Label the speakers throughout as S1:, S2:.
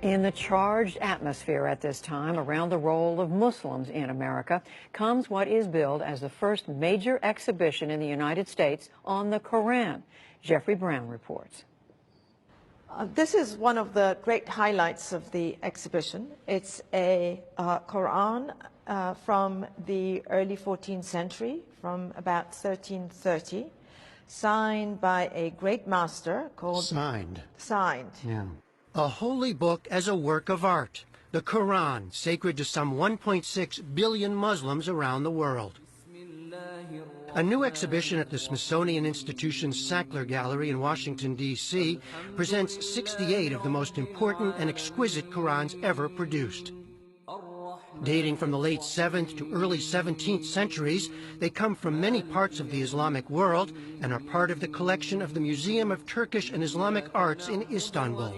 S1: In the charged atmosphere at this time around the role of Muslims in America comes what is billed as the first major exhibition in the United States on the Quran. Jeffrey Brown reports.
S2: This is one of the great highlights of the exhibition. It's a Quran from the early 14th century, from about 1330, signed by a great master called...
S3: Signed.
S2: Yeah.
S3: A holy book as a work of art. The Quran, sacred to some 1.6 billion Muslims around the world. A new exhibition at the Smithsonian Institution's Sackler Gallery in Washington, D.C. presents 68 of the most important and exquisite Qurans ever produced. Dating from the late 7th to early 17th centuries, they come from many parts of the Islamic world and are part of the collection of the Museum of Turkish and Islamic Arts in Istanbul.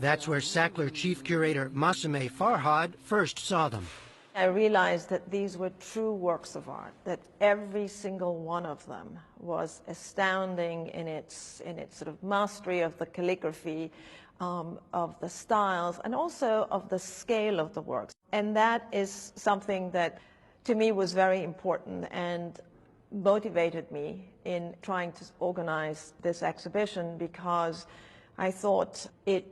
S3: That's where Sackler chief curator Masime Farhad first saw them.
S2: I realized that these were true works of art, that every single one of them was astounding in its sort of mastery of the calligraphy, of the styles, and also of the scale of the works. And that is something that, to me, was very important and motivated me in trying to organize this exhibition, because I thought it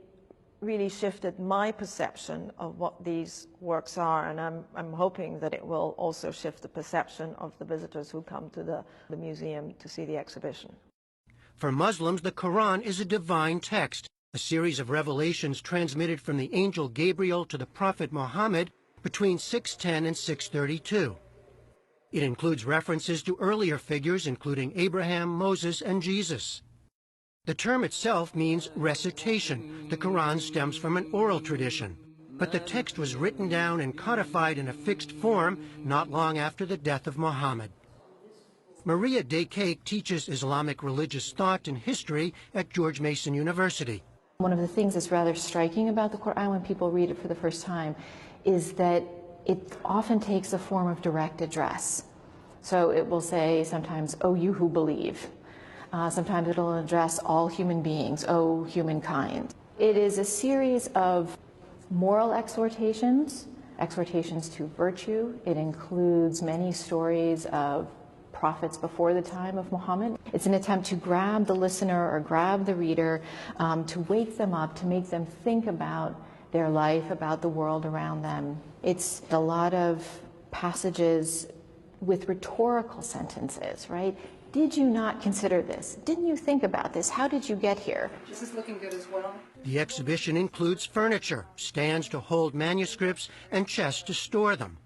S2: really shifted my perception of what these works are, and I'm hoping that it will also shift the perception of the visitors who come to the museum to see the exhibition.
S3: For Muslims, the Quran is a divine text, a series of revelations transmitted from the angel Gabriel to the prophet Muhammad between 610 and 632. It includes references to earlier figures, including Abraham, Moses, and Jesus. The term itself means recitation. The Quran stems from an oral tradition, but the text was written down and codified in a fixed form not long after the death of Muhammad. Maria Daycake teaches Islamic religious thought and history at George Mason University.
S4: One of the things that's rather striking about the Quran when people read it for the first time is that it often takes the form of direct address. So it will say sometimes, "O you who believe." Sometimes it'll address all human beings, "O humankind." It is a series of moral exhortations, exhortations to virtue. It includes many stories of prophets before the time of Muhammad. It's an attempt to grab the listener or grab the reader, to wake them up, to make them think about their life, about the world around them. It's a lot of passages with rhetorical sentences, right? Did you not consider this? Didn't you think about this? How did you get here?
S2: This is looking good as well.
S3: The exhibition includes furniture, stands to hold manuscripts, and chests to store them.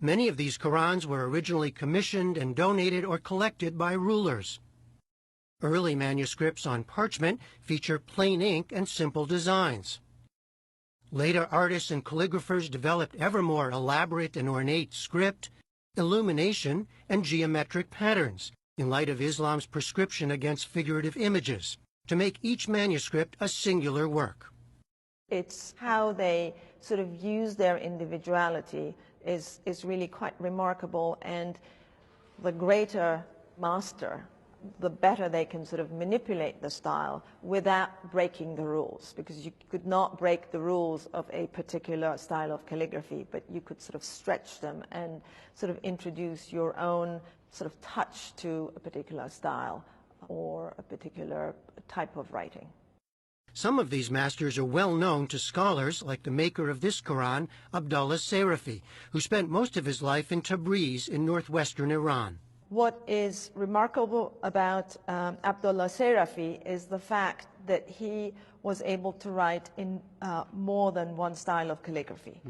S3: Many of these Qurans were originally commissioned and donated or collected by rulers. Early manuscripts on parchment feature plain ink and simple designs. Later artists and calligraphers developed ever more elaborate and ornate script, illumination, and geometric patterns, in light of Islam's prescription against figurative images, to make each manuscript a singular work.
S2: It's how they sort of use their individuality is really quite remarkable, and the greater master, the better they can sort of manipulate the style without breaking the rules, because you could not break the rules of a particular style of calligraphy, but you could sort of stretch them and sort of introduce your own sort of touch to a particular style or a particular type of writing.
S3: Some of these masters are well known to scholars, like the maker of this Quran, Abdullah Sarafi, who spent most of his life in Tabriz in northwestern Iran.
S2: What is remarkable about Abdullah Sarafi is the fact that he was able to write in more than one style of calligraphy,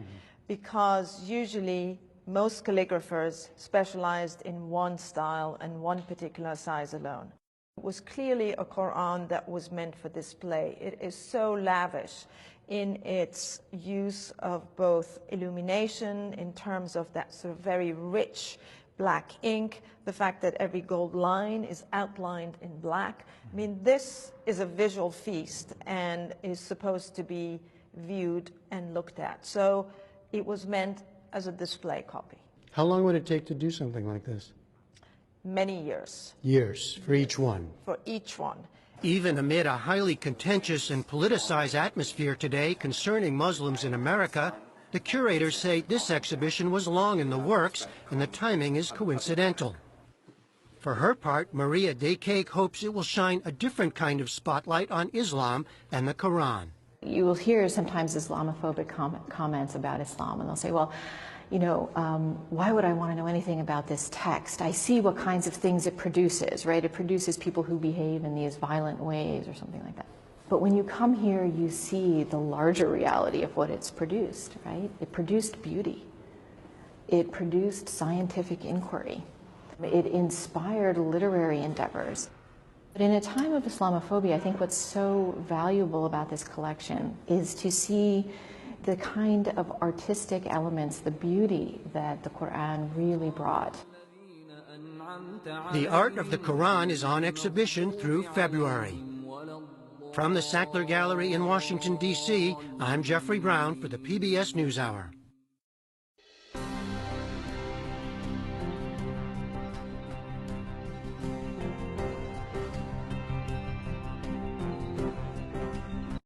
S2: because usually most calligraphers specialized in one style and one particular size alone. It was clearly a Quran that was meant for display. It is so lavish in its use of both illumination, in terms of that sort of very rich black ink, the fact that every gold line is outlined in black. I mean, this is a visual feast and is supposed to be viewed and looked at. So it was meant as a display copy.
S3: How long would it take to do something like this?
S2: Many years.
S3: Years for each one?
S2: For each one.
S3: Even amid a highly contentious and politicized atmosphere today concerning Muslims in America, the curators say this exhibition was long in the works and the timing is coincidental. For her part, Maria Decake hopes it will shine a different kind of spotlight on Islam and the Quran.
S4: You will hear sometimes Islamophobic comments about Islam, and they'll say, well, you know, why would I want to know anything about this text? I see what kinds of things it produces, right? It produces people who behave in these violent ways or something like that. But when you come here, you see the larger reality of what it's produced, right? It produced beauty. It produced scientific inquiry. It inspired literary endeavors. But in a time of Islamophobia, I think what's so valuable about this collection is to see the kind of artistic elements, the beauty that the Quran really brought.
S3: The art of the Quran is on exhibition through February. From the Sackler Gallery in Washington, D.C., I'm Jeffrey Brown for the PBS NewsHour.